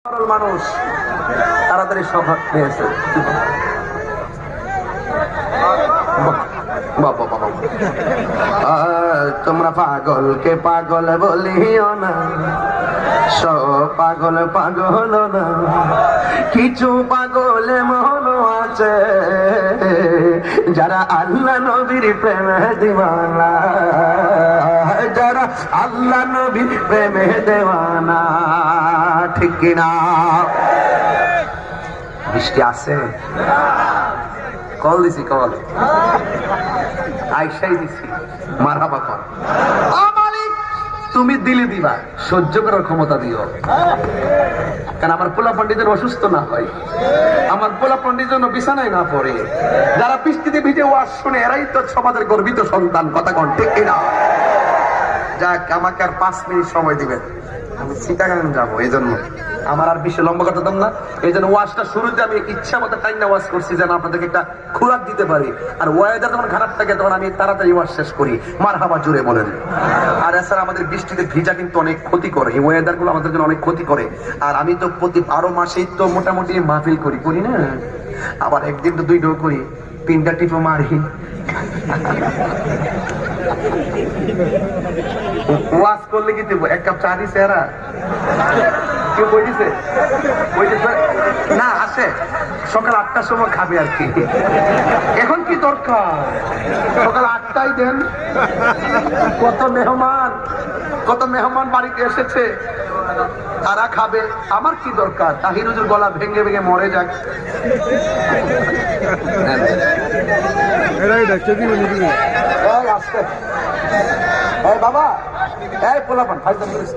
সরল মানুষ তাড়াতাড়ি স্বভাব পেয়েছে। তোমরা পাগলকে পাগল বলিও না, সব পাগল পাগল না, কিছু পাগল মন আছে যারা আল্লাহ নবীর প্রেমে দিওয়ানা, যারা আল্লাহ নবীর প্রেমে দেওয়ানা। ঠিক কিনা? বৃষ্টি আছে? কল দিছি, কল আইসাই দিছি, মারহাবা কর। তুমি দিলে দিবা, সহ্য করার ক্ষমতা দিও, কারণ আমার পোলা পণ্ডিতের অসুস্থ না হয়, আমার পোলা পণ্ডিত যেন বিছানায় না পড়ে। যারা বৃষ্টিতে ভিজে ওয়াজ শুনে এরাই তো সমাজের গর্বিত সন্তান। কথা কন ঠিক কিনা? যাক, আমাকে আর 5 মিনিট সময় দিবেন, আমি চিটাগাং যাবো, এই জন্য আমার আর বেশি লম্বা কথা দাম না। এই জন্য ওয়াজটা শুরুতে আমি ইচ্ছা মতো টাইমটা ওয়াজ করছি যেন আপনাদেরকে একটা খোরাক দিতে পারি। আর ওয়েদার যখন খারাপ থাকে তখন আমি তাড়াতাড়ি ওয়াজ শেষ করি। মারহাবা জোরে বলেন। আর এছাড়া আমাদের বৃষ্টিতে ভিজা কিন্তু অনেক ক্ষতি করে, এই ওয়েদার গুলো আমাদের জন্য অনেক ক্ষতি করে। আর আমি তো প্রতি 12 মাসেই তো মোটামুটি মাহফিল করি না, আবার একদিন তো 2টো করি, 3টা টিপও মারি। ওয়াজ করলে কি দেবো? 1 কাপ চা দিছে এরা? কেউ বই দিছে? না, আসে সকাল 8টার সময় খাবে আর কি। এখন কি দরকার সকাল 8টায় দেন? কত মেহমান বাড়িতে এসেছে, তারা খাবে, আমার কি দরকার? তাহির হুজুর গলা ভেঙে ভেঙে মরে যাক। বাবা, এই পোলাপান ফাইজান করিস।